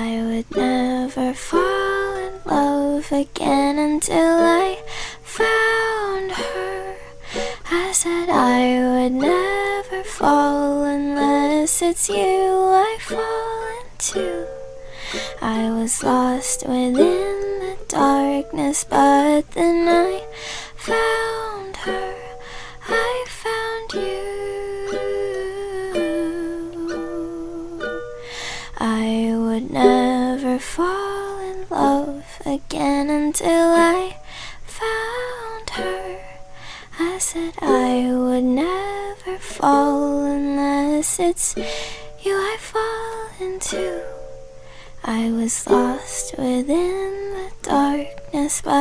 I would never fall in love again until I found her. I said I would never fall unless it's you I fall into. I was lost within the darkness, but then I found her. I found you. I would never fall in love again until I found her. I said I would never fall unless it's you I fall into. I was lost within the darkness, but